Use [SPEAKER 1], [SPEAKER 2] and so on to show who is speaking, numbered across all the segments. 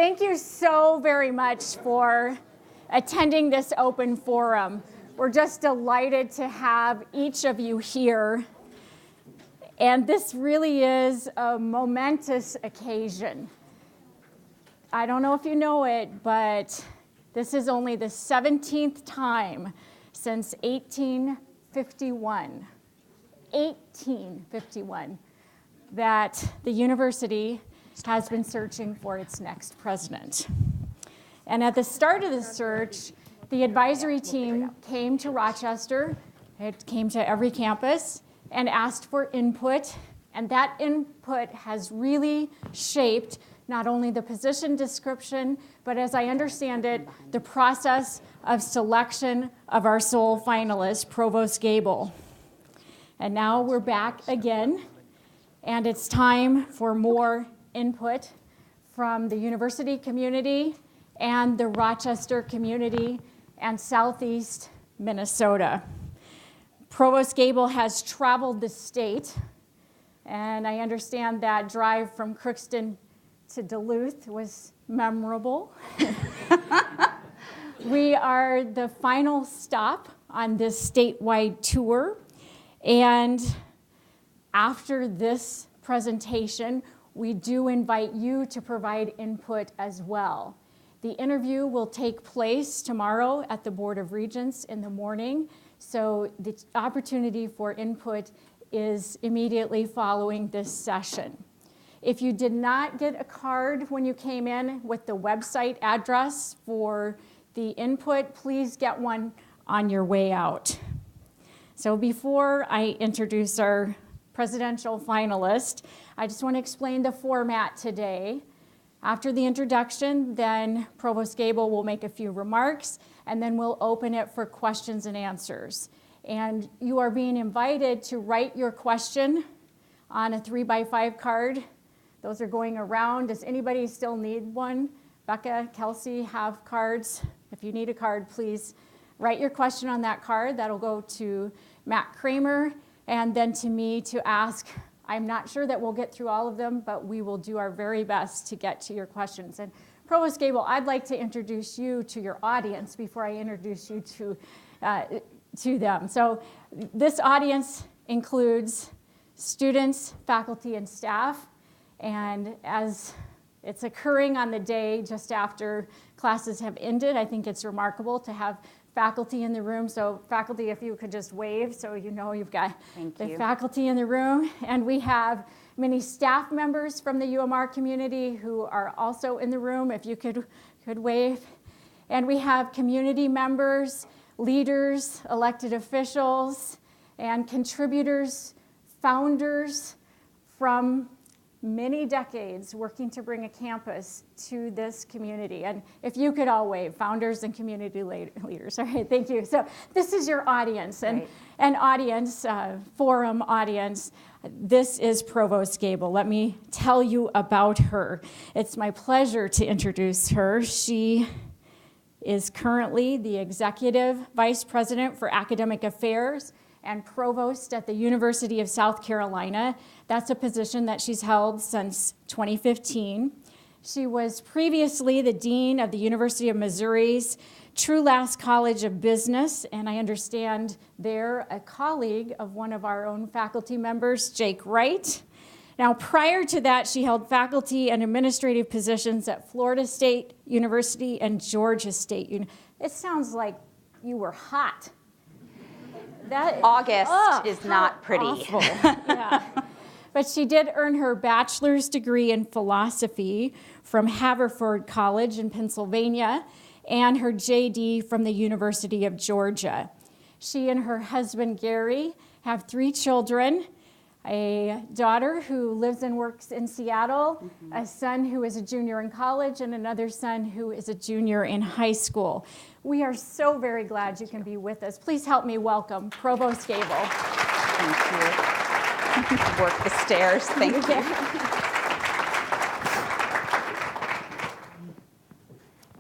[SPEAKER 1] Thank you so very much for attending this open forum. We're just delighted to have each of you here. And this really is a momentous occasion. I don't know if you know it, but this is only the 17th time since 1851 that the university has been searching for its next president. And at the start of the search, the advisory team came to Rochester, it came to every campus, and asked for input. And that input has really shaped not only the position description, but as I understand it, the process of selection of our sole finalist, Provost Gabel. And now we're back again, and it's time for more input from the university community and the Rochester community and Southeast Minnesota. Provost Gabel has traveled the state, and I understand that drive from Crookston to Duluth was memorable. We are the final stop on this statewide tour, and after this presentation, we do invite you to provide input as well. The interview will take place tomorrow at the Board of Regents in the morning, so the opportunity for input is immediately following this session. If you did not get a card when you came in with the website address for the input, please get one on your way out. So before I introduce our presidential finalist, I just want to explain the format today. After the introduction, then Provost Gabel will make a few remarks, and then we'll open it for questions and answers. And you are being invited to write your question on a 3x5 card. Those are going around. Does anybody still need one? Becca, Kelsey have cards. If you need a card, please write your question on that card. That'll go to Matt Kramer and then to me to ask. I'm not sure that we'll get through all of them, but we will do our very best to get to your questions. And Provost Gabel, I'd like to introduce you to your audience before I introduce you to them. So this audience includes students, faculty, and staff. And as it's occurring on the day just after classes have ended, I think it's remarkable to have faculty in the room. So faculty, if you could just wave so you know you've got the faculty in the room. And we have many staff members from the UMR community who are also in the room, if you could wave. And we have community members, leaders, elected officials, and contributors, founders from many decades working to bring a campus to this community. And if you could all wave, founders and community leaders. All right, thank you. So this is your audience, and an audience, forum audience. This is Provost Gabel. Let me tell you about her. It's my pleasure to introduce her. She is currently the Executive Vice President for Academic Affairs and Provost at the University of South Carolina. That's a position that she's held since 2015. She was previously the Dean of the University of Missouri's Trulaske College of Business, and I understand they're a colleague of one of our own faculty members, Jake Wright. Now, prior to that, she held faculty and administrative positions at Florida State University and Georgia State University. It sounds like you were hot.
[SPEAKER 2] August is not pretty.
[SPEAKER 1] Yeah. But she did earn her bachelor's degree in philosophy from Haverford College in Pennsylvania and her JD from the University of Georgia. She and her husband, Gary, have 3 children, a daughter who lives and works in Seattle, a son who is a junior in college, and another son who is a junior in high school. We are so very glad you can be with us. Please help me welcome Provost Gabel.
[SPEAKER 2] Thank you. Work the stairs. Thank you.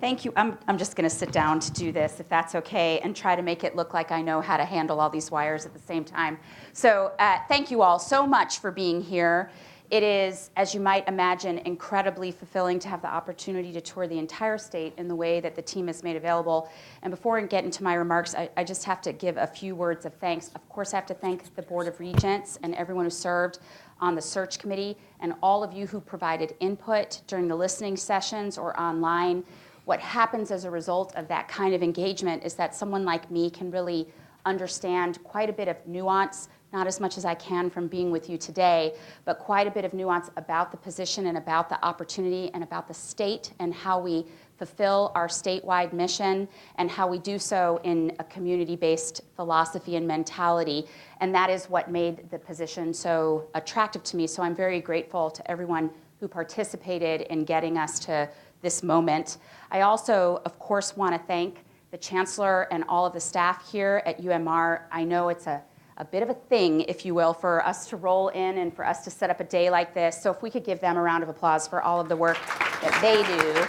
[SPEAKER 2] Thank you. I'm just going to sit down to do this, if that's okay, and try to make it look like I know how to handle all these wires at the same time. So thank you all so much for being here. It is, as you might imagine, incredibly fulfilling to have the opportunity to tour the entire state in the way that the team has made available. And before I get into my remarks, I just have to give a few words of thanks. Of course, I have to thank the Board of Regents and everyone who served on the search committee and all of you who provided input during the listening sessions or online. What happens as a result of that kind of engagement is that someone like me can really understand quite a bit of nuance, not as much as I can from being with you today, but quite a bit of nuance about the position and about the opportunity and about the state and how we fulfill our statewide mission and how we do so in a community-based philosophy and mentality. And that is what made the position so attractive to me. So I'm very grateful to everyone who participated in getting us to this moment. I also, of course, want to thank the Chancellor and all of the staff here at UMR. I know it's a bit of a thing, if you will, for us to roll in and for us to set up a day like this. So if we could give them a round of applause for all of the work that they do.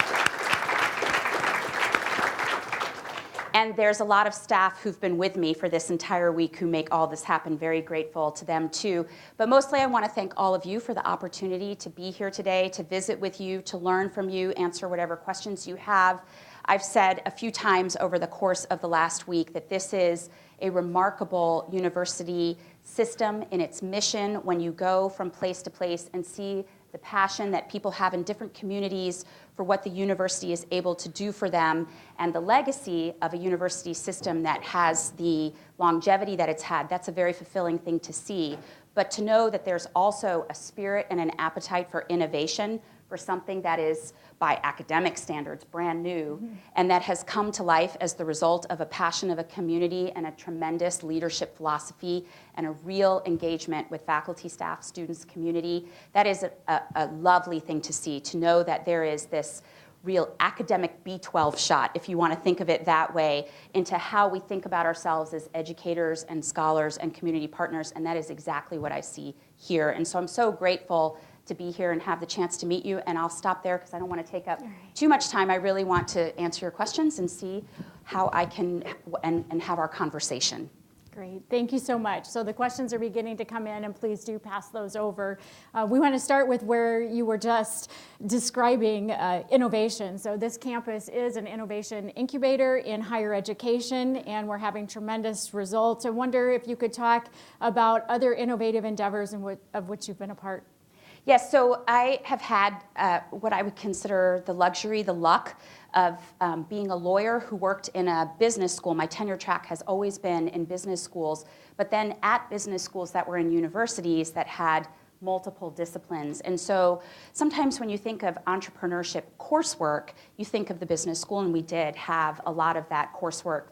[SPEAKER 2] And there's a lot of staff who've been with me for this entire week who make all this happen. Very grateful to them too. But mostly I want to thank all of you for the opportunity to be here today, to visit with you, to learn from you, answer whatever questions you have. I've said a few times over the course of the last week that this is a remarkable university system in its mission when you go from place to place and see the passion that people have in different communities for what the university is able to do for them, and the legacy of a university system that has the longevity that it's had. That's a very fulfilling thing to see. But to know that there's also a spirit and an appetite for innovation, for something that is, by academic standards, brand new, and that has come to life as the result of a passion of a community and a tremendous leadership philosophy and a real engagement with faculty, staff, students, community. That is a lovely thing to see, to know that there is this real academic B12 shot, if you want to think of it that way, into how we think about ourselves as educators and scholars and community partners, and that is exactly what I see here. And so I'm so grateful to be here and have the chance to meet you, and I'll stop there because I don't want to take up too much time. I really want to answer your questions and see how I can and have our conversation.
[SPEAKER 1] Great, thank you so much. So the questions are beginning to come in, and please do pass those over. We want to start with where you were just describing innovation. So this campus is an innovation incubator in higher education, and we're having tremendous results. I wonder if you could talk about other innovative endeavors of which you've been a part.
[SPEAKER 2] Yes, so I have had what I would consider the luxury, the luck of being a lawyer who worked in a business school. My tenure track has always been in business schools, but then at business schools that were in universities that had multiple disciplines. And so sometimes when you think of entrepreneurship coursework, you think of the business school, and we did have a lot of that coursework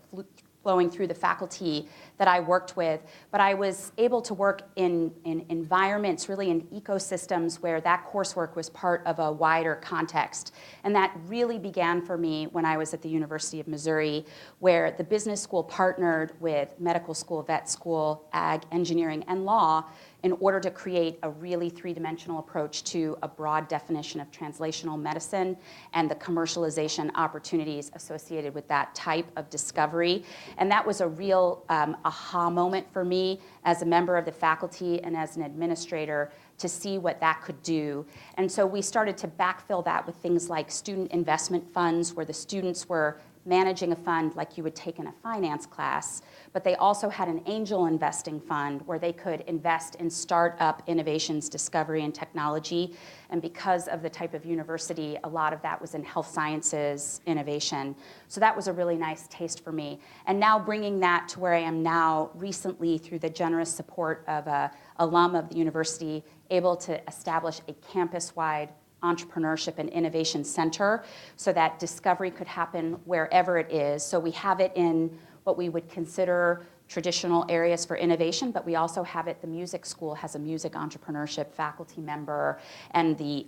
[SPEAKER 2] flowing through the faculty that I worked with, but I was able to work in environments, really in ecosystems where that coursework was part of a wider context. And that really began for me when I was at the University of Missouri, where the business school partnered with medical school, vet school, ag, engineering, and law in order to create a really three-dimensional approach to a broad definition of translational medicine and the commercialization opportunities associated with that type of discovery. And that was a real aha moment for me as a member of the faculty and as an administrator to see what that could do. And so we started to backfill that with things like student investment funds, where the students were managing a fund like you would take in a finance class, but they also had an angel investing fund where they could invest in startup innovations, discovery, and technology. And because of the type of university, a lot of that was in health sciences innovation. So that was a really nice taste for me. And now bringing that to where I am now, recently through the generous support of an alum of the university, able to establish a campus-wide entrepreneurship and innovation center so that discovery could happen wherever it is. So we have it in what we would consider traditional areas for innovation, but we also have it, the music school has a music entrepreneurship faculty member, and the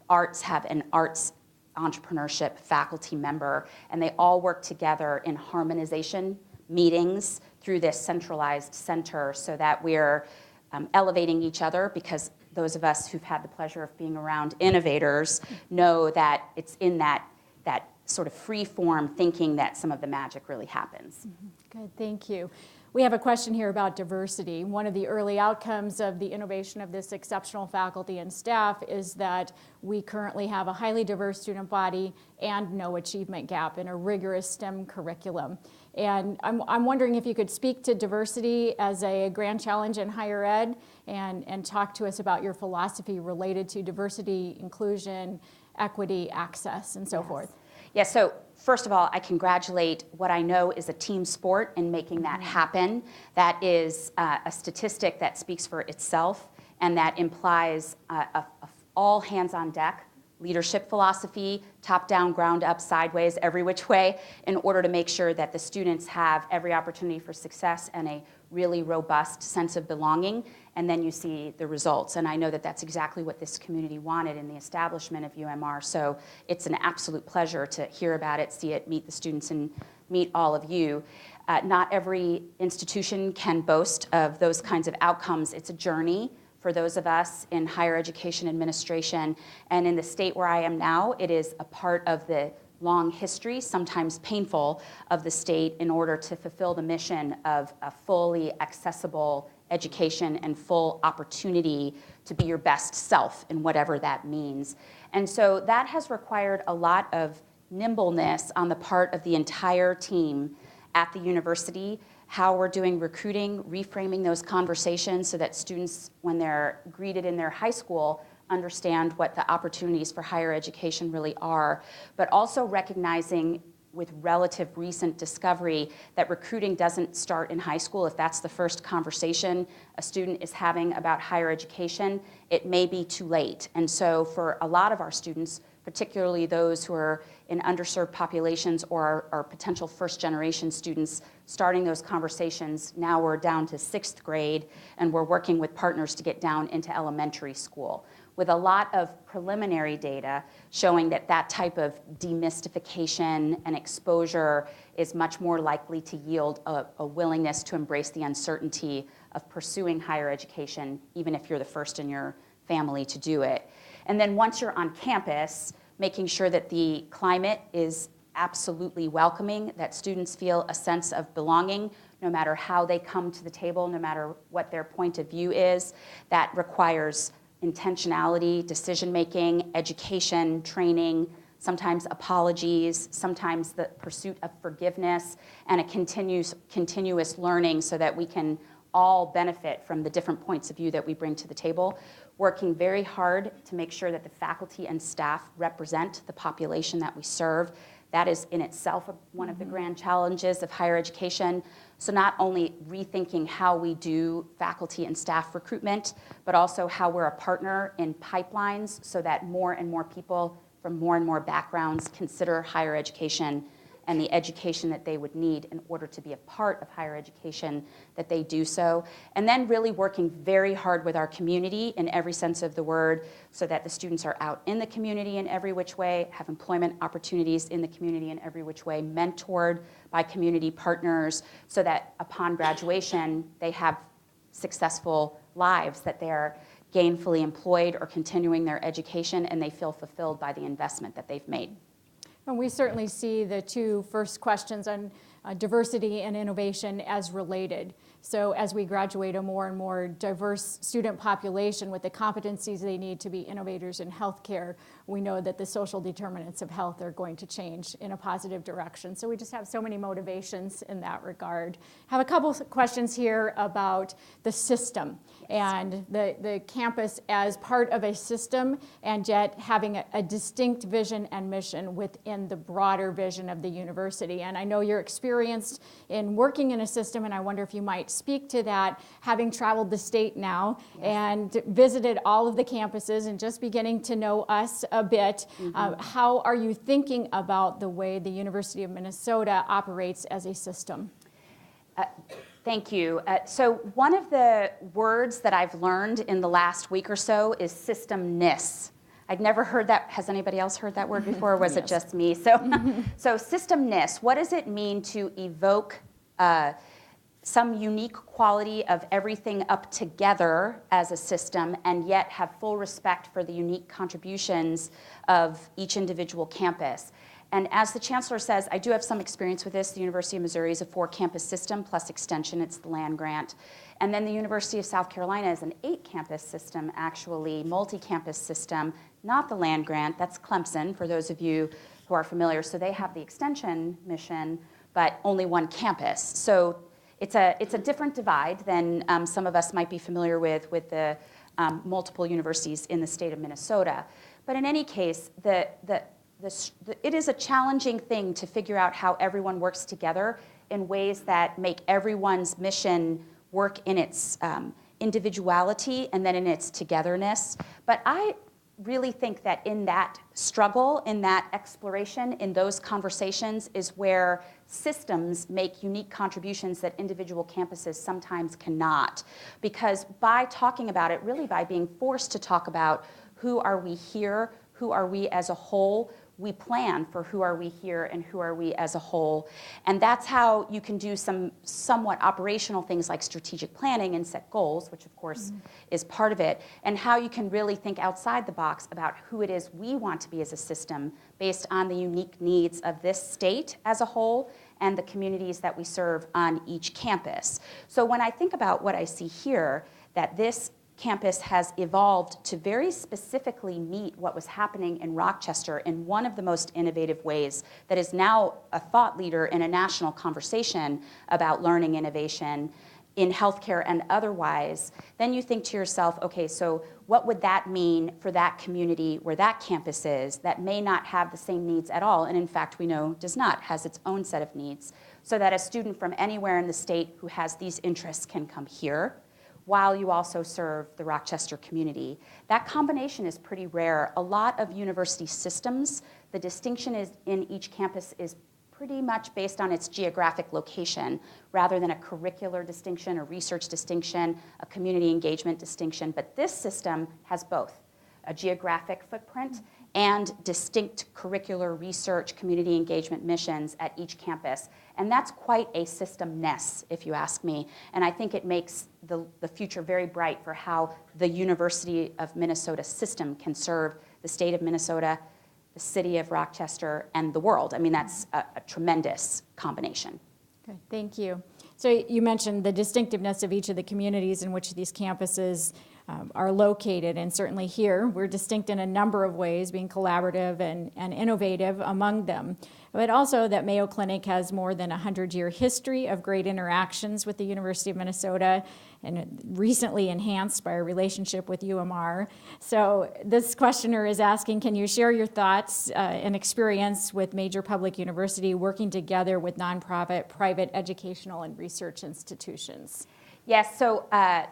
[SPEAKER 2] arts have an arts entrepreneurship faculty member, and they all work together in harmonization meetings through this centralized center so that we're elevating each other, because those of us who've had the pleasure of being around innovators know that it's in that sort of free-form thinking that some of the magic really happens.
[SPEAKER 1] Good, thank you. We have a question here about diversity. One of the early outcomes of the innovation of this exceptional faculty and staff is that we currently have a highly diverse student body and no achievement gap in a rigorous STEM curriculum. And I'm wondering if you could speak to diversity as a grand challenge in higher ed and talk to us about your philosophy related to diversity, inclusion, equity, access, and so forth.
[SPEAKER 2] Yeah, so first of all, I congratulate what I know is a team sport in making that happen. That is a statistic that speaks for itself and that implies a all hands on deck leadership philosophy, top down, ground up, sideways, every which way, in order to make sure that the students have every opportunity for success and a really robust sense of belonging, and then you see the results. And I know that that's exactly what this community wanted in the establishment of UMR, so it's an absolute pleasure to hear about it, see it, meet the students, and meet all of you. Not every institution can boast of those kinds of outcomes. It's a journey for those of us in higher education administration, and in the state where I am now, it is a part of the long history, sometimes painful, of the state in order to fulfill the mission of a fully accessible education and full opportunity to be your best self in whatever that means. And so that has required a lot of nimbleness on the part of the entire team at the university, how we're doing recruiting, reframing those conversations so that students, when they're greeted in their high school, understand what the opportunities for higher education really are, but also recognizing with relative recent discovery that recruiting doesn't start in high school. If that's the first conversation a student is having about higher education, it may be too late. And so for a lot of our students, particularly those who are in underserved populations or are potential first-generation students, starting those conversations, now we're down to 6th grade, and we're working with partners to get down into elementary school, with a lot of preliminary data showing that that type of demystification and exposure is much more likely to yield a willingness to embrace the uncertainty of pursuing higher education, even if you're the first in your family to do it. And then once you're on campus, making sure that the climate is absolutely welcoming, that students feel a sense of belonging, no matter how they come to the table, no matter what their point of view is. That requires intentionality, decision-making, education, training, sometimes apologies, sometimes the pursuit of forgiveness, and a continuous learning so that we can all benefit from the different points of view that we bring to the table, working very hard to make sure that the faculty and staff represent the population that we serve. That is in itself one of the grand challenges of higher education. So not only rethinking how we do faculty and staff recruitment, but also how we're a partner in pipelines so that more and more people from more and more backgrounds consider higher education and the education that they would need in order to be a part of higher education, that they do so. And then really working very hard with our community in every sense of the word so that the students are out in the community in every which way, have employment opportunities in the community in every which way, mentored by community partners so that upon graduation, they have successful lives, that they're gainfully employed or continuing their education, and they feel fulfilled by the investment that they've made.
[SPEAKER 1] And we certainly see the two first questions on diversity and innovation as related. So as we graduate a more and more diverse student population with the competencies they need to be innovators in healthcare, we know that the social determinants of health are going to change in a positive direction. So we just have so many motivations in that regard. I have a couple questions here about the system and the campus as part of a system and yet having a distinct vision and mission within the broader vision of the university. And I know you're experienced in working in a system, and I wonder if you might speak to that, having traveled the state now and visited all of the campuses and just beginning to know us a bit. How are you thinking about the way the University of Minnesota operates as a system?
[SPEAKER 2] Thank you. So one of the words that I've learned in the last week or so is systemness. I'd never heard that. Has anybody else heard that word before, or was it just me? So, so systemness, what does it mean to evoke some unique quality of everything up together as a system, and yet have full respect for the unique contributions of each individual campus. And as the chancellor says, I do have some experience with this. The University of Missouri is a 4-campus system plus extension. It's the land grant. And then the University of South Carolina is an 8-campus system, actually, multi-campus system, not the land grant. That's Clemson, for those of you who are familiar. So they have the extension mission, but only 1 campus. So it's a different divide than some of us might be familiar with the multiple universities in the state of Minnesota. But in any case, it is a challenging thing to figure out how everyone works together in ways that make everyone's mission work in its individuality and then in its togetherness. But I really think that in that struggle, in that exploration, in those conversations is where systems make unique contributions that individual campuses sometimes cannot. Because by talking about it, really by being forced to talk about who are we here, who are we as a whole, we plan for who are we here and who are we as a whole. And that's how you can do some somewhat operational things like strategic planning and set goals, which of course is part of it, and how you can really think outside the box about who it is we want to be as a system based on the unique needs of this state as a whole and the communities that we serve on each campus. So when I think about what I see here, that this campus has evolved to very specifically meet what was happening in Rochester in one of the most innovative ways that is now a thought leader in a national conversation about learning innovation in healthcare and otherwise, then you think to yourself, okay, so what would that mean for that community where that campus is that may not have the same needs at all, and in fact we know does not, has its own set of needs, so that a student from anywhere in the state who has these interests can come here, while you also serve the Rochester community. That combination is pretty rare. A lot of university systems, the distinction is in each campus is pretty much based on its geographic location, rather than a curricular distinction, a research distinction, a community engagement distinction. But this system has both, a geographic footprint and distinct curricular research, community engagement missions at each campus. And that's quite a systemness, if you ask me. And I think it makes the future very bright for how the University of Minnesota system can serve the state of Minnesota, the city of Rochester, and the world. I mean, that's a tremendous combination.
[SPEAKER 1] Okay, thank you. So you mentioned the distinctiveness of each of the communities in which these campuses are located, and certainly here we're distinct in a number of ways, being collaborative and innovative among them. But also that Mayo Clinic has more than a 100-year history of great interactions with the University of Minnesota, and recently enhanced by our relationship with UMR. So this questioner is asking, can you share your thoughts and experience with major public university working together with nonprofit, private educational and research institutions?
[SPEAKER 2] Yes, so I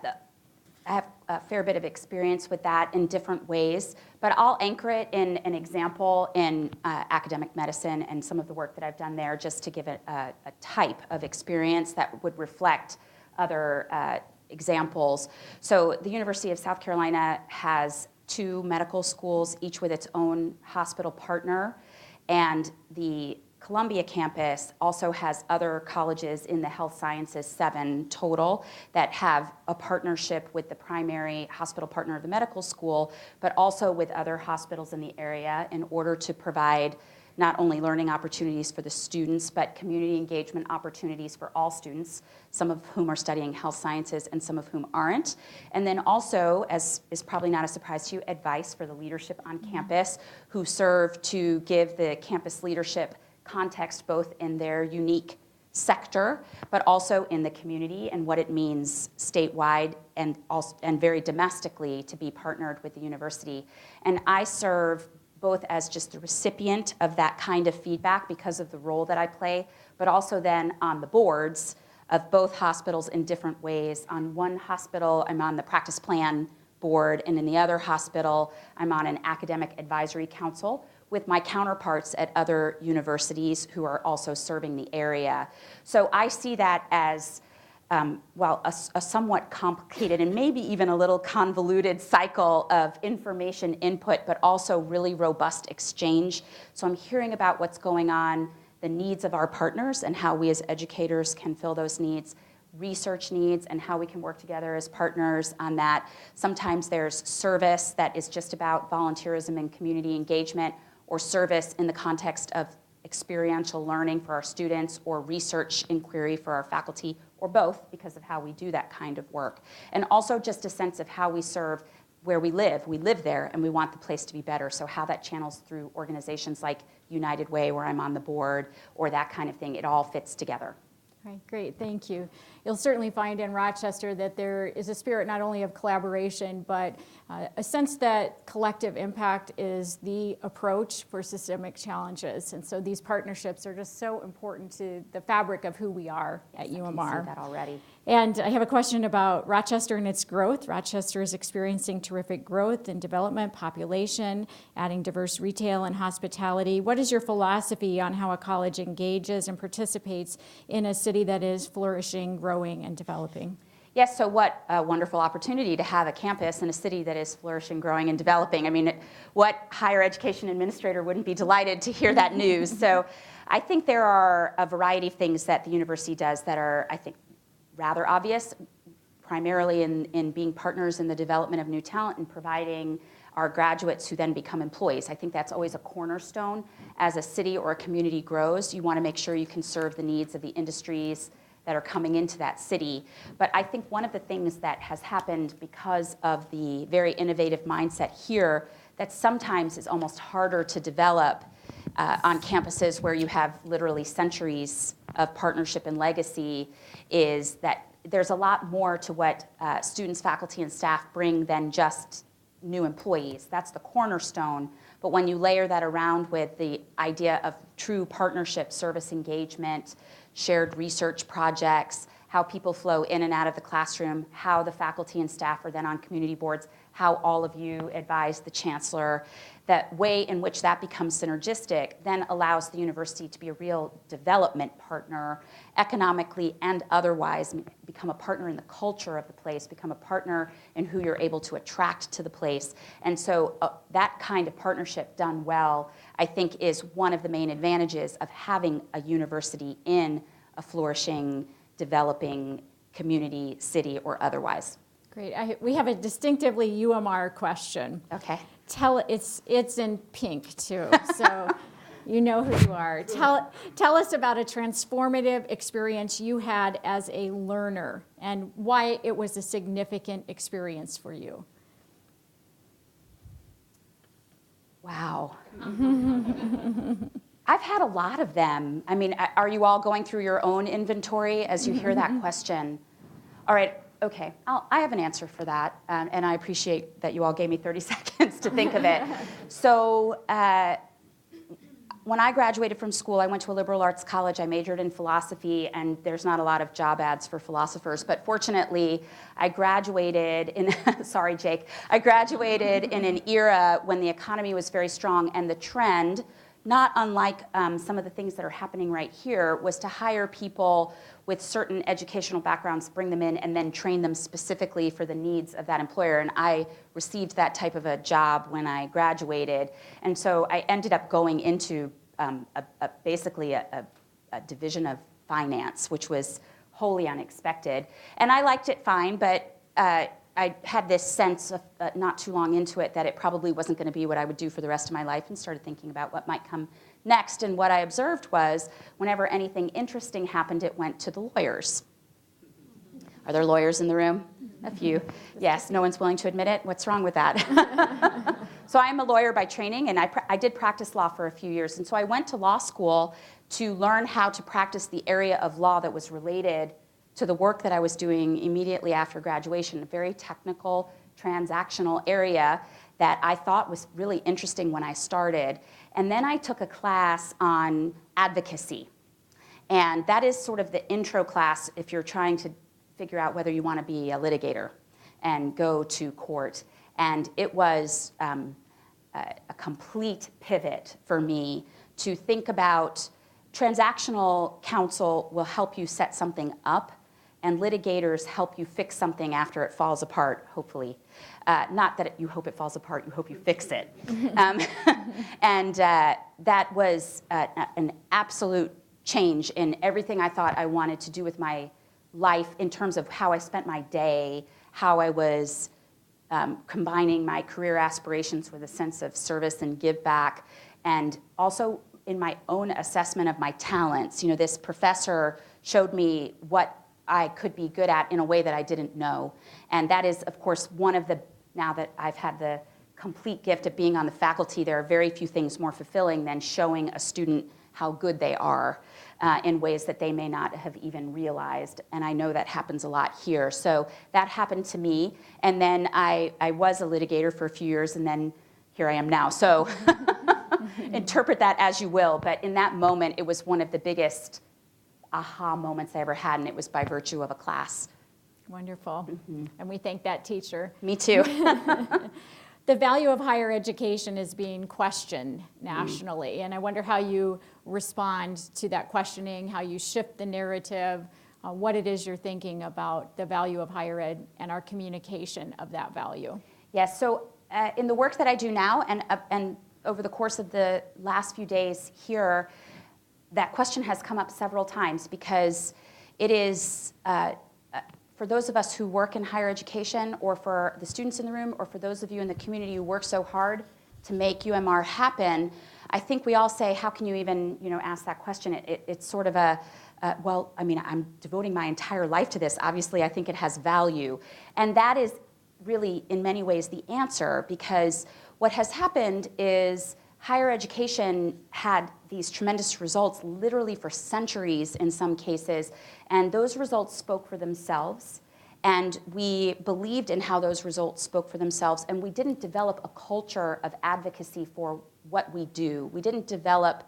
[SPEAKER 2] have a fair bit of experience with that in different ways, but I'll anchor it in an example in academic medicine and some of the work that I've done there, just to give it a type of experience that would reflect other examples. So the University of South Carolina has 2 medical schools, each with its own hospital partner, and the Columbia campus also has other colleges in the health sciences, 7 total, that have a partnership with the primary hospital partner of the medical school, but also with other hospitals in the area in order to provide not only learning opportunities for the students, but community engagement opportunities for all students, some of whom are studying health sciences and some of whom aren't. And then also, as is probably not a surprise to you, advice for the leadership on campus, who serve to give the campus leadership context both in their unique sector, but also in the community and what it means statewide and very domestically to be partnered with the university. And I serve both as just the recipient of that kind of feedback because of the role that I play, but also then on the boards of both hospitals in different ways. On one hospital, I'm on the practice plan board, and in the other hospital, I'm on an academic advisory council with my counterparts at other universities who are also serving the area. So I see that as a somewhat complicated and maybe even a little convoluted cycle of information input, but also really robust exchange. So I'm hearing about what's going on, the needs of our partners and how we as educators can fill those needs, research needs and how we can work together as partners on that. Sometimes there's service that is just about volunteerism and community engagement, or service in the context of experiential learning for our students, or research inquiry for our faculty, or both, because of how we do that kind of work. And also just a sense of how we serve where we live. We live there and we want the place to be better. So how that channels through organizations like United Way, where I'm on the board, or that kind of thing, it all fits together.
[SPEAKER 1] Right, great, thank you. You'll certainly find in Rochester that there is a spirit not only of collaboration, but a sense that collective impact is the approach for systemic challenges. And so these partnerships are just so important to the fabric of who we are at UMR.
[SPEAKER 2] I can see that already.
[SPEAKER 1] And I have a question about Rochester and its growth. Rochester is experiencing terrific growth in development, population, adding diverse retail and hospitality. What is your philosophy on how a college engages and participates in a city that is flourishing, growing, and developing?
[SPEAKER 2] Yes, so what a wonderful opportunity to have a campus in a city that is flourishing, growing, and developing. I mean, what higher education administrator wouldn't be delighted to hear that news? So I think there are a variety of things that the university does that are, I think, rather obvious, primarily in being partners in the development of new talent and providing our graduates who then become employees. I think that's always a cornerstone. As a city or a community grows, you want to make sure you can serve the needs of the industries that are coming into that city. But I think one of the things that has happened because of the very innovative mindset here that sometimes is almost harder to develop on campuses where you have literally centuries of partnership and legacy, is that there's a lot more to what students, faculty, and staff bring than just new employees. That's the cornerstone. But when you layer that around with the idea of true partnership, service engagement, shared research projects, how people flow in and out of the classroom, how the faculty and staff are then on community boards, how all of you advise the chancellor, that way in which that becomes synergistic then allows the university to be a real development partner, economically and otherwise, become a partner in the culture of the place, become a partner in who you're able to attract to the place. And so that kind of partnership done well, I think, is one of the main advantages of having a university in a flourishing, developing community, city, or otherwise.
[SPEAKER 1] Great. We have a distinctively UMR question.
[SPEAKER 2] Okay.
[SPEAKER 1] It's in pink too, so you know who you are. Tell us about a transformative experience you had as a learner and why it was a significant experience for you.
[SPEAKER 2] Wow. I've had a lot of them. I mean, are you all going through your own inventory as you hear that question? All right. Okay, I have an answer for that, and I appreciate that you all gave me 30 seconds to think of it. So when I graduated from school, I went to a liberal arts college. I majored in philosophy, and there's not a lot of job ads for philosophers. But fortunately, I graduated in, sorry, Jake, I graduated in an era when the economy was very strong, and the trend, not unlike some of the things that are happening right here, was to hire people with certain educational backgrounds, bring them in, and then train them specifically for the needs of that employer. And I received that type of a job when I graduated. And so I ended up going into basically a division of finance, which was wholly unexpected. And I liked it fine, but I had this sense of not too long into it that it probably wasn't going to be what I would do for the rest of my life, and started thinking about what might come next. And what I observed was whenever anything interesting happened, it went to the lawyers. Are there lawyers in the room? A few. Yes, no one's willing to admit it. What's wrong with that? So I am a lawyer by training, and I did practice law for a few years. And so I went to law school to learn how to practice the area of law that was related to the work that I was doing immediately after graduation, a very technical, transactional area that I thought was really interesting when I started. And then I took a class on advocacy. And that is sort of the intro class if you're trying to figure out whether you want to be a litigator and go to court. And it was a complete pivot for me to think about transactional counsel will help you set something up, and litigators help you fix something after it falls apart, hopefully. Not that you hope it falls apart, you hope you fix it. And that was an absolute change in everything I thought I wanted to do with my life in terms of how I spent my day, how I was combining my career aspirations with a sense of service and give back, and also in my own assessment of my talents. You know, this professor showed me what I could be good at in a way that I didn't know. And that is, of course, one of the, now that I've had the complete gift of being on the faculty, there are very few things more fulfilling than showing a student how good they are in ways that they may not have even realized. And I know that happens a lot here. So that happened to me. And then I was a litigator for a few years, and then here I am now. So interpret that as you will. But in that moment, it was one of the biggest aha moments I ever had, and it was by virtue of a class.
[SPEAKER 1] Wonderful. Mm-hmm. And we thank that teacher.
[SPEAKER 2] Me too.
[SPEAKER 1] The value of higher education is being questioned nationally, and I wonder how you respond to that questioning, how you shift the narrative, what it is you're thinking about the value of higher ed and our communication of that value.
[SPEAKER 2] Yes, so in the work that I do now and over the course of the last few days here, that question has come up several times because it is, for those of us who work in higher education, or for the students in the room, or for those of you in the community who work so hard to make UMR happen, I think we all say, how can you even, ask that question? It's sort of well, I mean, I'm devoting my entire life to this. Obviously, I think it has value. And that is really, in many ways, the answer, because what has happened is higher education had these tremendous results literally for centuries in some cases, and those results spoke for themselves, and we believed in how those results spoke for themselves, and we didn't develop a culture of advocacy for what we do. We didn't develop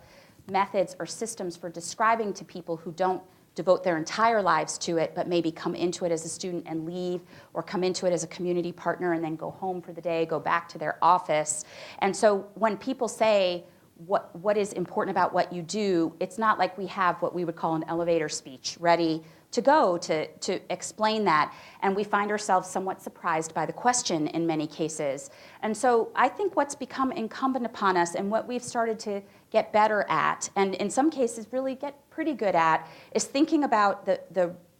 [SPEAKER 2] methods or systems for describing to people who don't devote their entire lives to it, but maybe come into it as a student and leave, or come into it as a community partner and then go home for the day, go back to their office. And so when people say, what is important about what you do, it's not like we have what we would call an elevator speech ready to go to explain that. And we find ourselves somewhat surprised by the question in many cases. And so I think what's become incumbent upon us, and what we've started to get better at, and in some cases really get pretty good at, is thinking about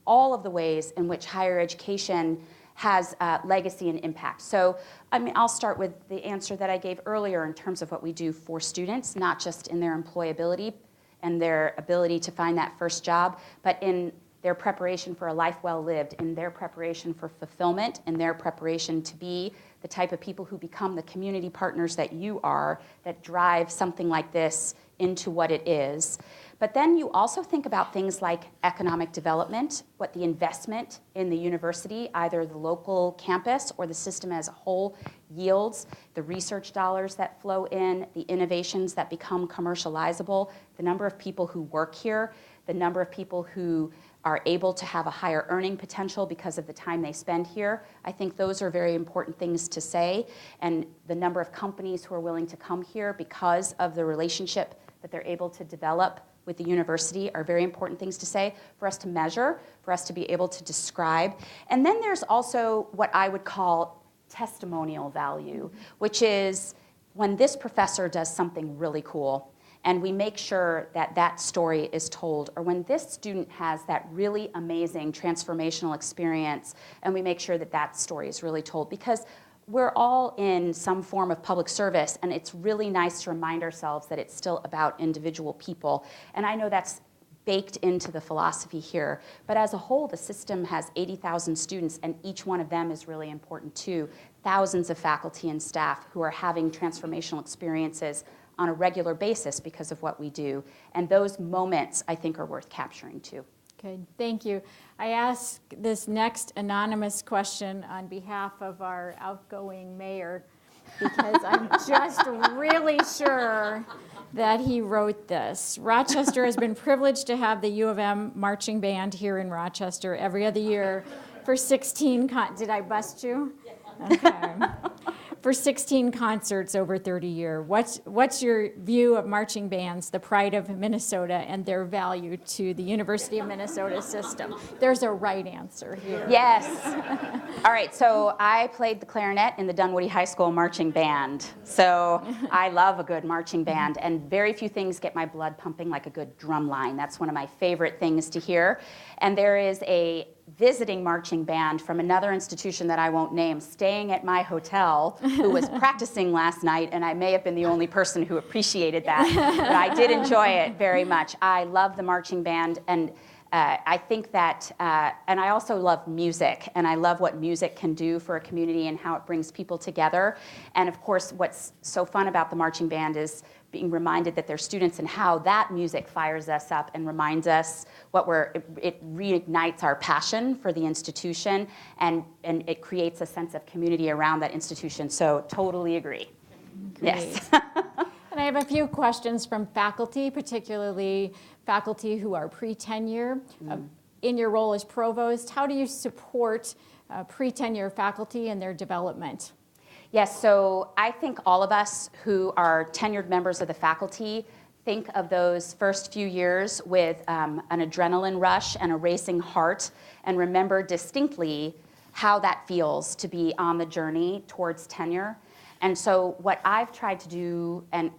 [SPEAKER 2] all of the ways in which higher education has legacy and impact. So I'll start with the answer that I gave earlier in terms of what we do for students, not just in their employability and their ability to find that first job, but in their preparation for a life well lived, in their preparation for fulfillment, in their preparation to be the type of people who become the community partners that you are, that drive something like this into what it is. But then you also think about things like economic development, what the investment in the university, either the local campus or the system as a whole, yields, the research dollars that flow in, the innovations that become commercializable, the number of people who work here, the number of people who are able to have a higher earning potential because of the time they spend here. I think those are very important things to say. And the number of companies who are willing to come here because of the relationship that they're able to develop with the university are very important things to say, for us to measure, for us to be able to describe. And then there's also what I would call testimonial value, which is when this professor does something really cool, and we make sure that that story is told, or when this student has that really amazing transformational experience, and we make sure that that story is really told, because we're all in some form of public service, and it's really nice to remind ourselves that it's still about individual people. And I know that's baked into the philosophy here, but as a whole, the system has 80,000 students, and each one of them is really important too. Thousands of faculty and staff who are having transformational experiences on a regular basis because of what we do. And those moments, I think, are worth capturing too.
[SPEAKER 1] Good, thank you. I ask this next anonymous question on behalf of our outgoing mayor, because I'm just really sure that he wrote this. Rochester has been privileged to have the U of M marching band here in Rochester every other year for 16, did I bust you? Okay. for 16 concerts over 30 years. What's your view of marching bands, the pride of Minnesota, and their value to the University of Minnesota system? There's a right answer here.
[SPEAKER 2] Yes. All right, so I played the clarinet in the Dunwoody High School marching band. So I love a good marching band, and very few things get my blood pumping like a good drum line. That's one of my favorite things to hear. And there is a visiting marching band from another institution that I won't name staying at my hotel who was practicing last night, and I may have been the only person who appreciated that, but I did enjoy it very much. I love the marching band, and I think that, and I also love music, and I love what music can do for a community and how it brings people together. And of course, what's so fun about the marching band is being reminded that they're students and how that music fires us up and reminds us it reignites our passion for the institution, and it creates a sense of community around that institution. So totally agree.
[SPEAKER 1] Great.
[SPEAKER 2] Yes.
[SPEAKER 1] And I have a few questions from faculty, particularly faculty who are pre-tenure. In your role as provost, how do you support pre-tenure faculty and their development?
[SPEAKER 2] Yes, so I think all of us who are tenured members of the faculty think of those first few years with an adrenaline rush and a racing heart, and remember distinctly how that feels to be on the journey towards tenure. And so what I've tried to do and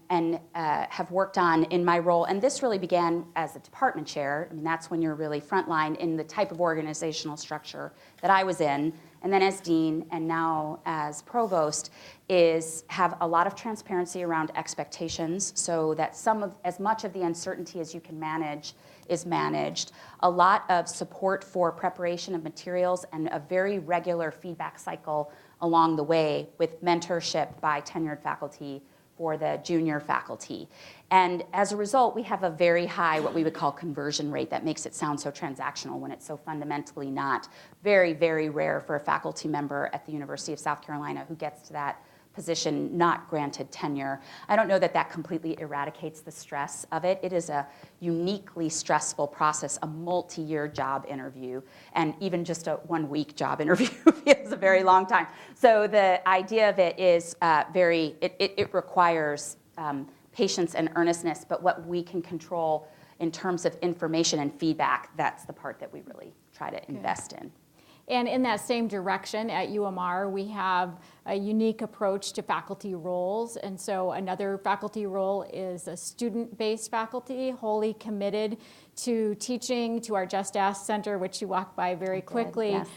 [SPEAKER 2] have worked on in my role, and this really began as a department chair, I mean, that's when you're really frontline in the type of organizational structure that I was in, and then as dean and now as provost, is have a lot of transparency around expectations so that as much of the uncertainty as you can manage is managed, a lot of support for preparation of materials, and a very regular feedback cycle along the way with mentorship by tenured faculty for the junior faculty. And as a result, we have a very high, what we would call conversion rate. That makes it sound so transactional when it's so fundamentally not. Very, very rare for a faculty member at the University of South Carolina who gets to that position not granted tenure. I don't know that that completely eradicates the stress of it. It is a uniquely stressful process, a multi-year job interview, and even just a 1-week job interview feels a very long time. So the idea of it is it requires patience and earnestness, but what we can control in terms of information and feedback, that's the part that we really try to invest in.
[SPEAKER 1] And in that same direction at UMR, we have a unique approach to faculty roles. And so another faculty role is a student-based faculty, wholly committed to teaching, to our Just Ask Center, which you walked by very quickly,
[SPEAKER 2] yes.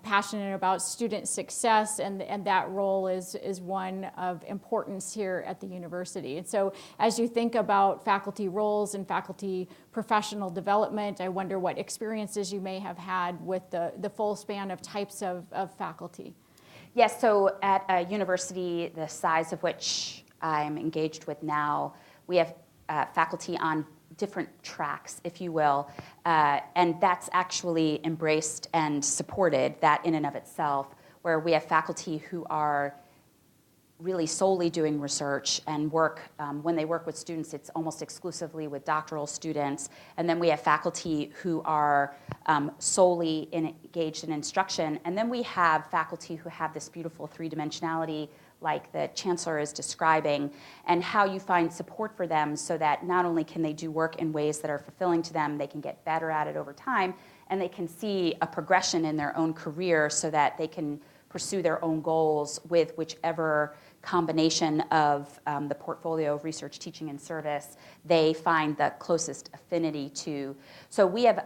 [SPEAKER 1] Passionate about student success, and that role is one of importance here at the university. And so as you think about faculty roles and faculty professional development, I wonder what experiences you may have had with the full span of types of faculty.
[SPEAKER 2] Yes, so at a university the size of which I'm engaged with now, we have faculty on different tracks, if you will, and that's actually embraced and supported, that in and of itself, where we have faculty who are really solely doing research and work, when they work with students, it's almost exclusively with doctoral students. And then we have faculty who are solely engaged in instruction. And then we have faculty who have this beautiful three-dimensionality like the chancellor is describing, and how you find support for them so that not only can they do work in ways that are fulfilling to them, they can get better at it over time, and they can see a progression in their own career so that they can pursue their own goals with whichever combination of the portfolio of research, teaching, and service they find the closest affinity to. So we have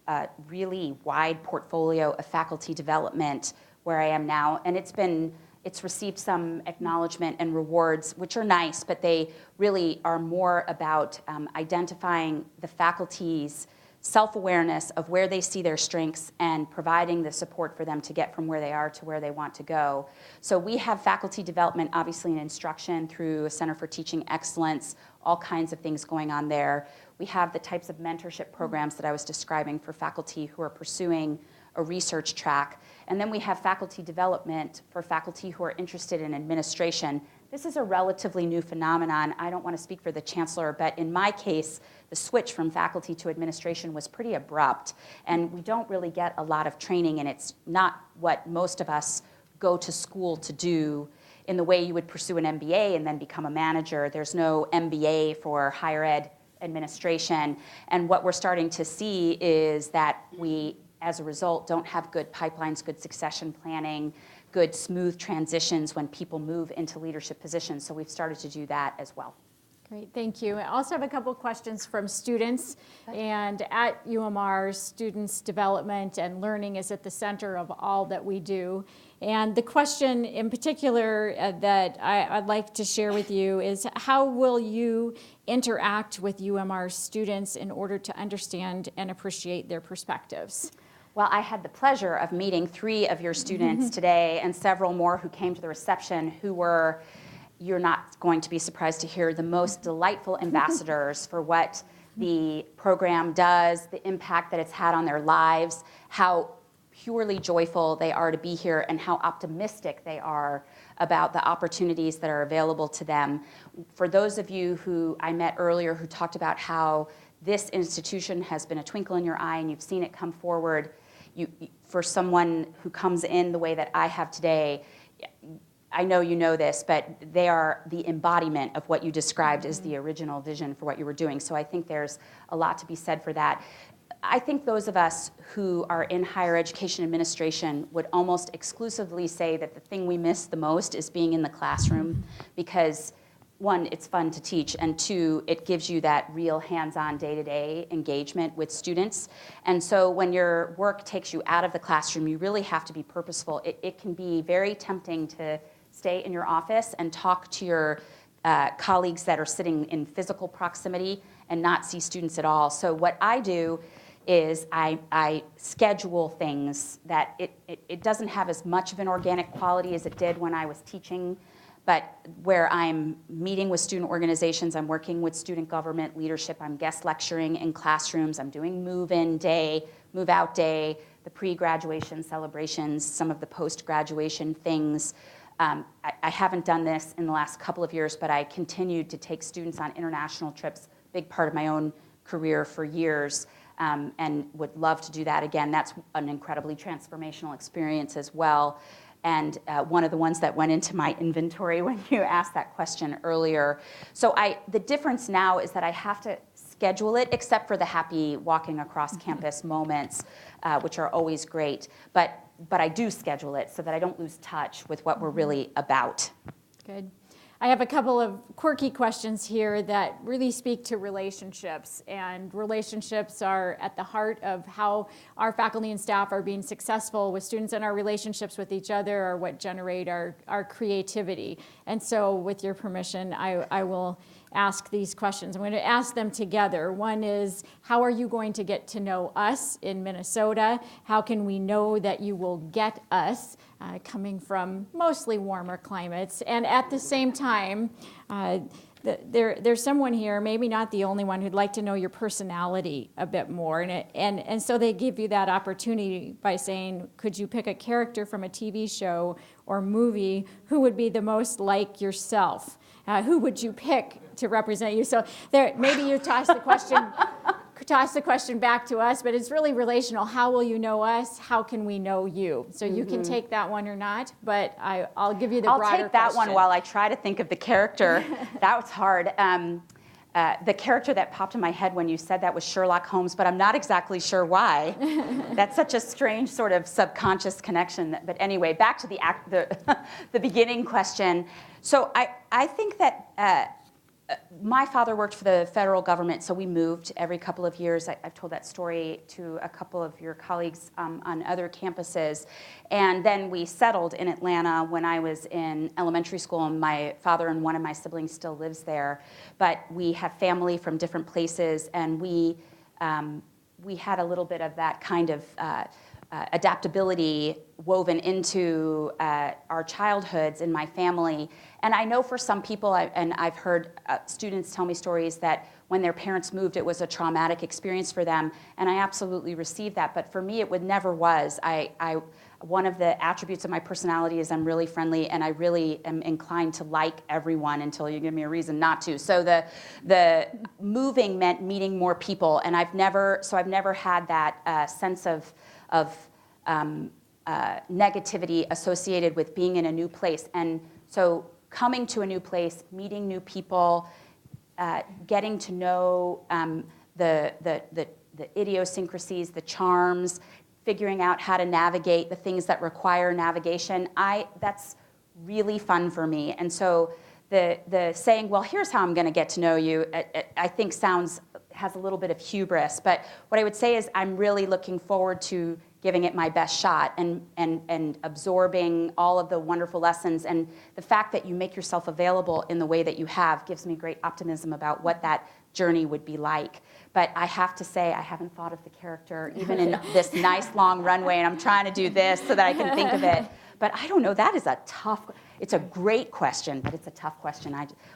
[SPEAKER 2] a really wide portfolio of faculty development where I am now, and it's received some acknowledgement and rewards, which are nice, but they really are more about identifying the faculty's self-awareness of where they see their strengths and providing the support for them to get from where they are to where they want to go. So we have faculty development, obviously in instruction through a Center for Teaching Excellence, all kinds of things going on there. We have the types of mentorship programs that I was describing for faculty who are pursuing a research track. And then we have faculty development for faculty who are interested in administration. This is a relatively new phenomenon. I don't want to speak for the chancellor, but in my case, the switch from faculty to administration was pretty abrupt. And we don't really get a lot of training, and it's not what most of us go to school to do. in the way you would pursue an MBA and then become a manager. There's no MBA for higher ed administration. And what we're starting to see is that we, as a result, don't have good pipelines, good succession planning, good smooth transitions when people move into leadership positions. So we've started to do that as well.
[SPEAKER 1] Great, thank you. I also have a couple questions from students. And at UMR, students' development and learning is at the center of all that we do. And the question in particular that I'd like to share with you is, how will you interact with UMR students in order to understand and appreciate their perspectives?
[SPEAKER 2] Well, I had the pleasure of meeting 3 of your students today and several more who came to the reception who were, you're not going to be surprised to hear, the most delightful ambassadors for what the program does, the impact that it's had on their lives, how purely joyful they are to be here, and how optimistic they are about the opportunities that are available to them. For those of you who I met earlier who talked about how this institution has been a twinkle in your eye and you've seen it come forward, for someone who comes in the way that I have today, I know you know this, but they are the embodiment of what you described as the original vision for what you were doing. So I think there's a lot to be said for that. I think those of us who are in higher education administration would almost exclusively say that the thing we miss the most is being in the classroom, because 1, it's fun to teach, and 2, it gives you that real hands-on day-to-day engagement with students. And so when your work takes you out of the classroom, you really have to be purposeful. It can be very tempting to stay in your office and talk to your colleagues that are sitting in physical proximity and not see students at all. So what I do is I schedule things that it doesn't have as much of an organic quality as it did when I was teaching, but where I'm meeting with student organizations, I'm working with student government leadership, I'm guest lecturing in classrooms, I'm doing move-in day, move-out day, the pre-graduation celebrations, some of the post-graduation things. I haven't done this in the last couple of years, but I continued to take students on international trips, big part of my own career for years, and would love to do that again. That's an incredibly transformational experience as well. And one of the ones that went into my inventory when you asked that question earlier. So the difference now is that I have to schedule it, except for the happy walking across campus moments, which are always great. But I do schedule it so that I don't lose touch with what we're really about.
[SPEAKER 1] Good. I have a couple of quirky questions here that really speak to relationships, and relationships are at the heart of how our faculty and staff are being successful with students, and our relationships with each other are what generate our creativity. And so with your permission, I will ask these questions. I'm going to ask them together. One is, how are you going to get to know us in Minnesota? How can we know that you will get us, coming from mostly warmer climates? And at the same time, there's someone here, maybe not the only one, who'd like to know your personality a bit more. And so they give you that opportunity by saying, could you pick a character from a TV show or movie who would be the most like yourself? Who would you pick to represent you? So there, maybe you toss the question back to us, but it's really relational. How will you know us? How can we know you? So you can take that one or not, but I'll give you the broader question.
[SPEAKER 2] I'll take that one while I try to think of the character. That was hard. The character that popped in my head when you said that was Sherlock Holmes, but I'm not exactly sure why. That's such a strange sort of subconscious connection. But anyway, back to the beginning question. So I think that my father worked for the federal government, so we moved every couple of years. I've told that story to a couple of your colleagues on other campuses. And then we settled in Atlanta when I was in elementary school, and my father and one of my siblings still lives there. But we have family from different places, and we had a little bit of that kind of adaptability woven into our childhoods in my family. And I know for some people, and I've heard students tell me stories that when their parents moved, it was a traumatic experience for them, and I absolutely received that. But for me, it never was. One of the attributes of my personality is I'm really friendly, and I really am inclined to like everyone until you give me a reason not to. So the moving meant meeting more people, and I've never had that sense of negativity associated with being in a new place. And So coming to a new place, meeting new people, getting to know the idiosyncrasies, the charms, figuring out how to navigate the things that require navigation, that's really fun for me. And so the saying, well, here's how I'm going to get to know you, I think has a little bit of hubris. But what I would say is I'm really looking forward to giving it my best shot and absorbing all of the wonderful lessons. And the fact that you make yourself available in the way that you have gives me great optimism about what that journey would be like. But I have to say, I haven't thought of the character, even in this nice long runway, and I'm trying to do this so that I can think of it. But I don't know, that is it's a great question, but it's a tough question.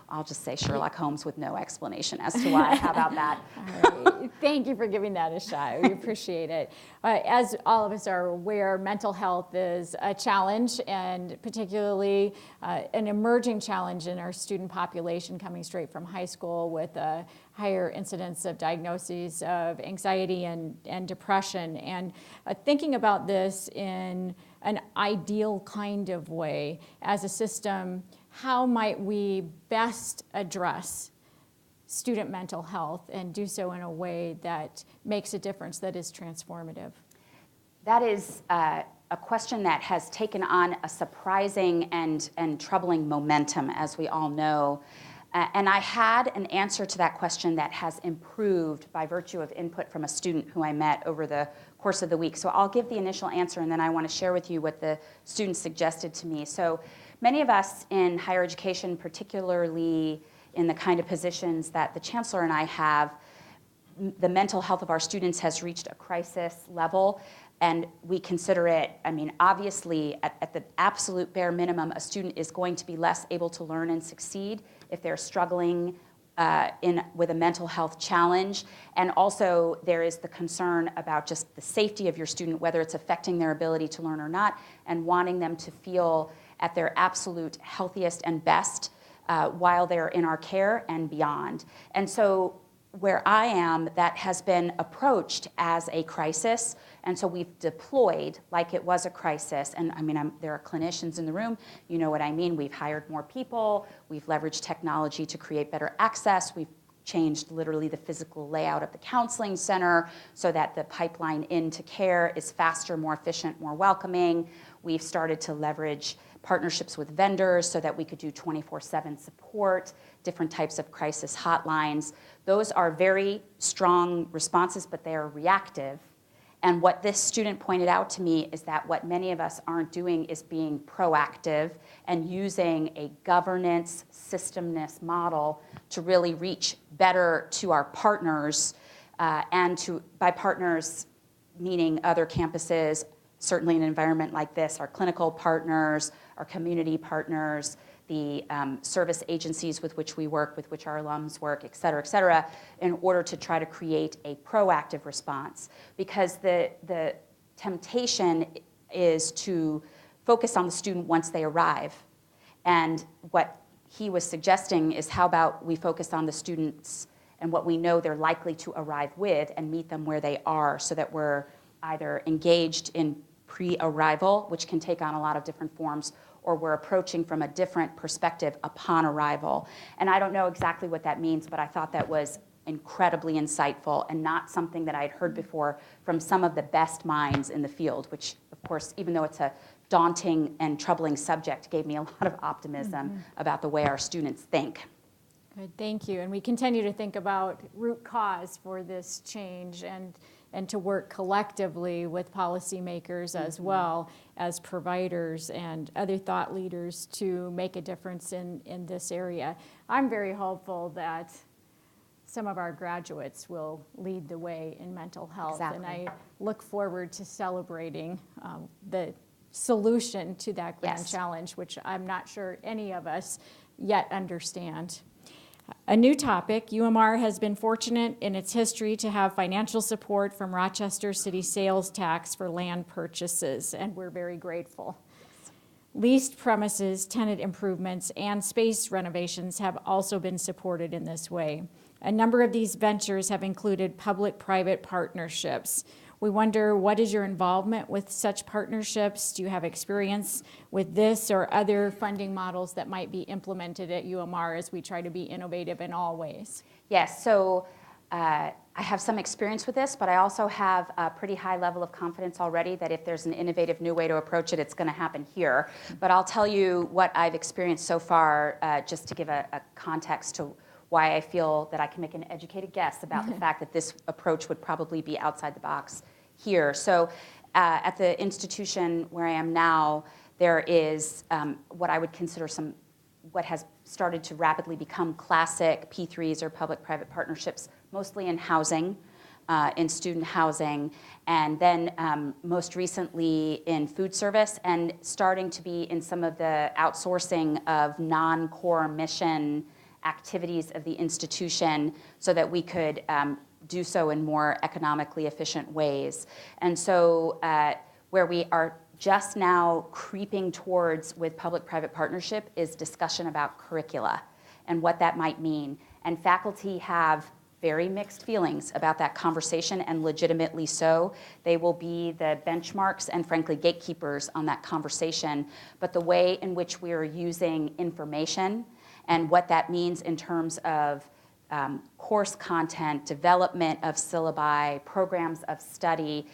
[SPEAKER 2] I'll just say Sherlock Holmes with no explanation as to why. How about that?
[SPEAKER 1] All right. Thank you for giving that a shot. We appreciate it. As all of us are aware, mental health is a challenge, and particularly an emerging challenge in our student population coming straight from high school, with a higher incidence of diagnoses of anxiety and depression. And thinking about this in an ideal kind of way as a system, how might we best address student mental health and do so in a way that makes a difference, that is transformative?
[SPEAKER 2] That is a question that has taken on a surprising and troubling momentum, as we all know. And I had an answer to that question that has improved by virtue of input from a student who I met over the course of the week. So I'll give the initial answer, and then I want to share with you what the students suggested to me. So many of us in higher education, particularly in the kind of positions that the chancellor and I have, the mental health of our students has reached a crisis level. And we consider it, I mean, obviously, at the absolute bare minimum, a student is going to be less able to learn and succeed if they're struggling with a mental health challenge. And also, there is the concern about just the safety of your student, whether it's affecting their ability to learn or not, and wanting them to feel at their absolute healthiest and best while they're in our care and beyond. And so, where I am, that has been approached as a crisis, and so we've deployed like it was a crisis. And I mean, there are clinicians in the room, you know what I mean. We've hired more people, we've leveraged technology to create better access, we've changed literally the physical layout of the counseling center so that the pipeline into care is faster, more efficient, more welcoming. We've started to leverage partnerships with vendors so that we could do 24/7 support, different types of crisis hotlines. Those are very strong responses, but they are reactive. And what this student pointed out to me is that what many of us aren't doing is being proactive and using a governance systemness model to really reach better to our partners, by partners meaning other campuses, certainly in an environment like this, our clinical partners, our community partners, the service agencies with which we work, with which our alums work, et cetera, in order to try to create a proactive response. Because the temptation is to focus on the student once they arrive. And what he was suggesting is, how about we focus on the students and what we know they're likely to arrive with and meet them where they are, so that we're either engaged in pre-arrival, which can take on a lot of different forms, or we're approaching from a different perspective upon arrival. And I don't know exactly what that means, but I thought that was incredibly insightful and not something that I'd heard before from some of the best minds in the field, which, of course, even though it's a daunting and troubling subject, gave me a lot of optimism about the way our students think.
[SPEAKER 1] Good, thank you. And we continue to think about root cause for this change, and to work collectively with policymakers as well as providers and other thought leaders to make a difference in this area. I'm very hopeful that some of our graduates will lead the way in mental health.
[SPEAKER 2] Exactly.
[SPEAKER 1] And I look forward to celebrating the solution to that grand challenge, which I'm not sure any of us yet understand. A new topic, UMR has been fortunate in its history to have financial support from Rochester City sales tax for land purchases, and we're very grateful. Leased premises, tenant improvements, and space renovations have also been supported in this way. A number of these ventures have included public-private partnerships, We wonder, what is your involvement with such partnerships? Do you have experience with this or other funding models that might be implemented at UMR as we try to be innovative in all ways?
[SPEAKER 2] Yes, so I have some experience with this, but I also have a pretty high level of confidence already that if there's an innovative new way to approach it, it's going to happen here. But I'll tell you what I've experienced so far, just to give a context to why I feel that I can make an educated guess about the fact that this approach would probably be outside the box here. So at the institution where I am now, there is what I would consider what has started to rapidly become classic P3s or public-private partnerships, mostly in housing, in student housing, and then most recently in food service, and starting to be in some of the outsourcing of non-core mission activities of the institution so that we could do so in more economically efficient ways. And so where we are just now creeping towards with public-private partnership is discussion about curricula and what that might mean. And faculty have very mixed feelings about that conversation, and legitimately so. They will be the benchmarks and frankly gatekeepers on that conversation. But the way in which we are using information and what that means in terms of course content, development of syllabi, programs of study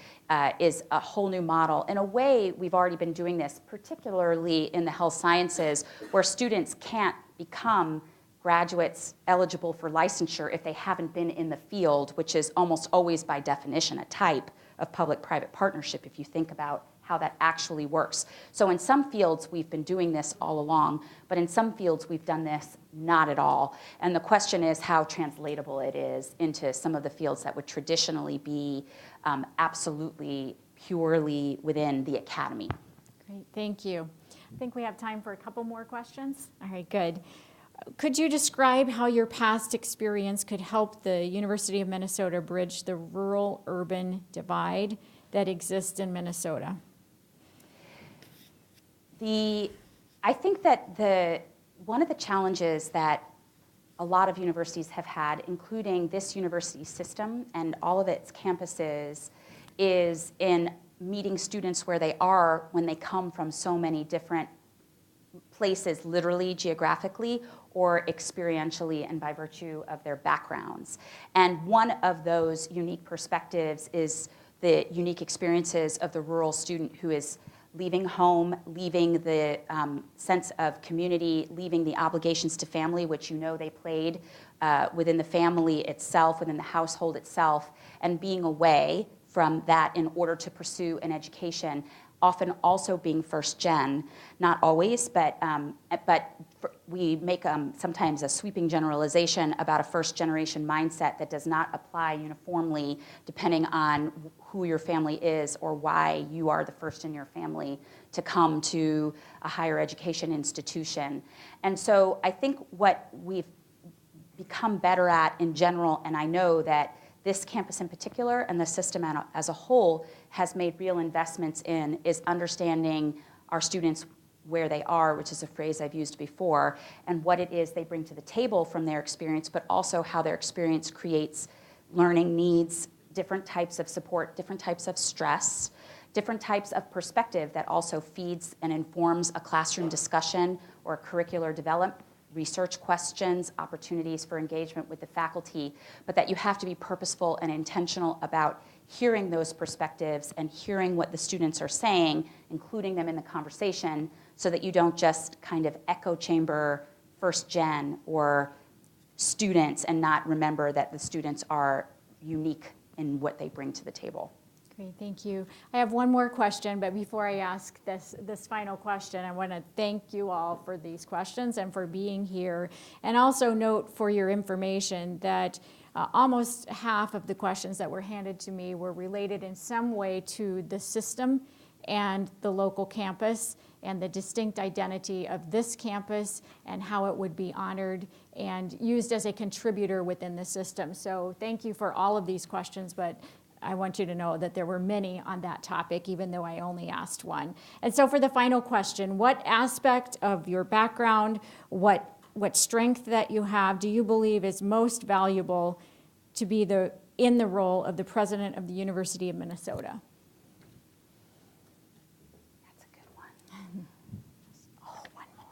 [SPEAKER 2] is a whole new model. In a way, we've already been doing this, particularly in the health sciences, where students can't become graduates eligible for licensure if they haven't been in the field, which is almost always by definition a type of public-private partnership if you think about how that actually works. So in some fields, we've been doing this all along, but in some fields, we've done this not at all. And the question is how translatable it is into some of the fields that would traditionally be absolutely purely within the academy.
[SPEAKER 1] Great, thank you. I think we have time for a couple more questions. All right, good. Could you describe how your past experience could help the University of Minnesota bridge the rural-urban divide that exists in Minnesota?
[SPEAKER 2] I think that one of the challenges that a lot of universities have had, including this university system and all of its campuses, is in meeting students where they are when they come from so many different places, literally, geographically, or experientially and by virtue of their backgrounds. And one of those unique perspectives is the unique experiences of the rural student who is leaving home, leaving the sense of community, leaving the obligations to family, which you know they played within the family itself, within the household itself, and being away from that in order to pursue an education, often also being first gen, not always, but we make sometimes a sweeping generalization about a first generation mindset that does not apply uniformly depending on who your family is or why you are the first in your family to come to a higher education institution. And so I think what we've become better at in general, and I know that this campus in particular and the system as a whole has made real investments in, is understanding our students where they are, which is a phrase I've used before, and what it is they bring to the table from their experience, but also how their experience creates learning needs, different types of support, different types of stress, different types of perspective that also feeds and informs a classroom discussion or curricular development, research questions, opportunities for engagement with the faculty, but that you have to be purposeful and intentional about hearing those perspectives and hearing what the students are saying, including them in the conversation, so that you don't just kind of echo chamber first gen or students and not remember that the students are unique in what they bring to the table.
[SPEAKER 1] Great, thank you. I have one more question, but before I ask this final question, I want to thank you all for these questions and for being here. And also note for your information that almost half of the questions that were handed to me were related in some way to the system and the local campus and the distinct identity of this campus and how it would be honored and used as a contributor within the system. So thank you for all of these questions, but I want you to know that there were many on that topic, even though I only asked one. And so for the final question, what aspect of your background, what strength that you have do you believe is most valuable to be the in the role of the president of the University of Minnesota?
[SPEAKER 2] That's a good one. Oh, one more.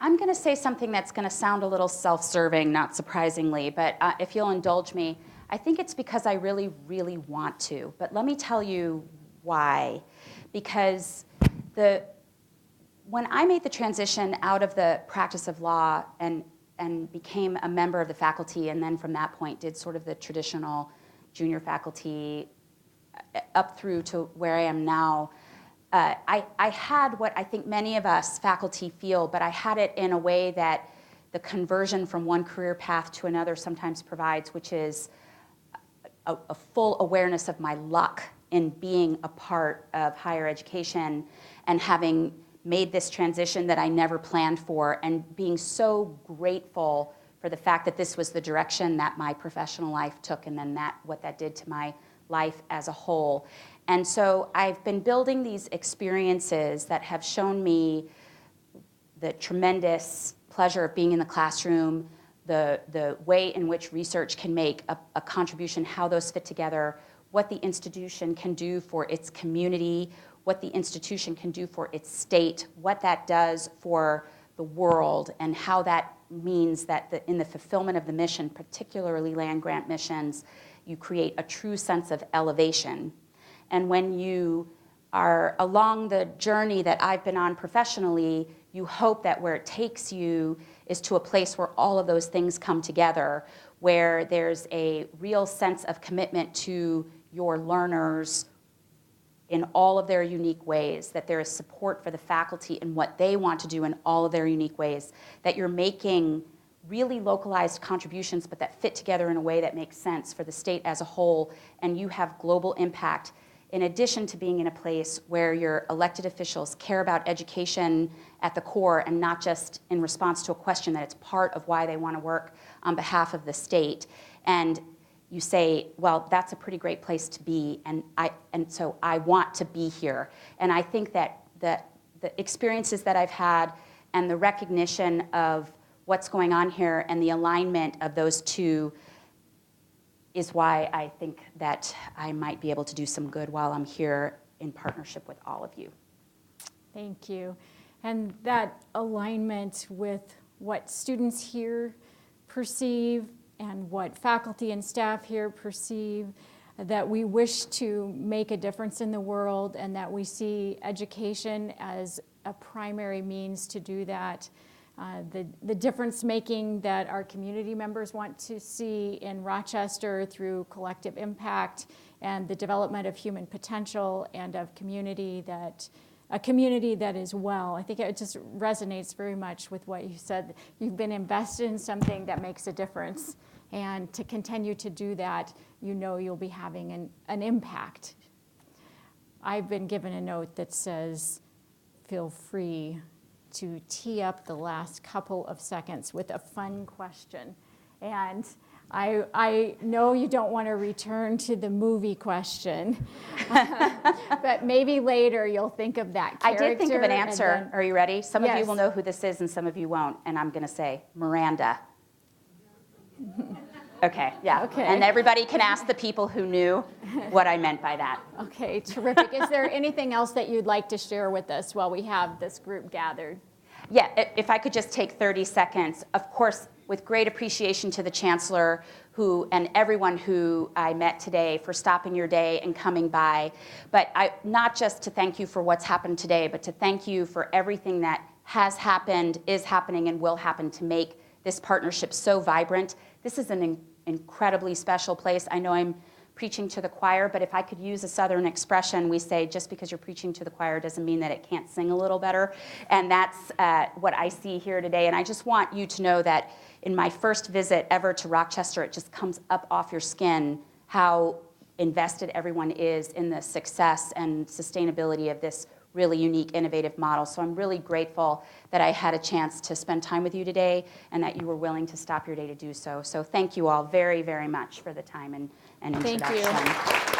[SPEAKER 2] I'm going to say something that's going to sound a little self-serving, not surprisingly, but if you'll indulge me, I think it's because I really, really want to. But let me tell you why. Because when I made the transition out of the practice of law and became a member of the faculty, and then from that point did sort of the traditional junior faculty up through to where I am now, I had what I think many of us faculty feel, but I had it in a way that the conversion from one career path to another sometimes provides, which is a full awareness of my luck in being a part of higher education and having made this transition that I never planned for, and being so grateful for the fact that this was the direction that my professional life took, and then what that did to my life as a whole. And so I've been building these experiences that have shown me the tremendous pleasure of being in the classroom, the way in which research can make a contribution, how those fit together, what the institution can do for its community, what the institution can do for its state, what that does for the world, and how that means that in the fulfillment of the mission, particularly land-grant missions, you create a true sense of elevation. And when you are along the journey that I've been on professionally, you hope that where it takes you is to a place where all of those things come together, where there's a real sense of commitment to your learners in all of their unique ways, that there is support for the faculty in what they want to do in all of their unique ways, that you're making really localized contributions, but that fit together in a way that makes sense for the state as a whole, and you have global impact, in addition to being in a place where your elected officials care about education at the core and not just in response to a question, that it's part of why they want to work on behalf of the state. And you say, well, that's a pretty great place to be, and so I want to be here. And I think that the experiences that I've had and the recognition of what's going on here and the alignment of those two is why I think that I might be able to do some good while I'm here in partnership with all of you.
[SPEAKER 1] Thank you. And that alignment with what students here perceive and what faculty and staff here perceive, that we wish to make a difference in the world, and that we see education as a primary means to do that. The difference making that our community members want to see in Rochester through collective impact and the development of human potential and of a community that is well. I think it just resonates very much with what you said. You've been invested in something that makes a difference, and to continue to do that, you know you'll be having an impact. I've been given a note that says, feel free to tee up the last couple of seconds with a fun question. And I know you don't want to return to the movie question, but maybe later you'll think of that character.
[SPEAKER 2] I did think of an answer. Are you ready? Some of you will know who this is and some of you won't, and I'm going to say Miranda. Okay, yeah.
[SPEAKER 1] Okay.
[SPEAKER 2] And everybody can ask the people who knew what I meant by that.
[SPEAKER 1] Okay, terrific. Is there anything else that you'd like to share with us while we have this group gathered?
[SPEAKER 2] Yeah, if I could just take 30 seconds. Of course, with great appreciation to the Chancellor and everyone who I met today for stopping your day and coming by. But not just to thank you for what's happened today, but to thank you for everything that has happened, is happening, and will happen to make this partnership so vibrant. This is an incredibly special place. I know I'm preaching to the choir, but if I could use a Southern expression, we say just because you're preaching to the choir doesn't mean that it can't sing a little better. And that's what I see here today. And I just want you to know that in my first visit ever to Rochester, it just comes up off your skin how invested everyone is in the success and sustainability of this really unique, innovative model. So I'm really grateful that I had a chance to spend time with you today and that you were willing to stop your day to do so. So thank you all very, very much for the time and introduction.
[SPEAKER 1] Thank you.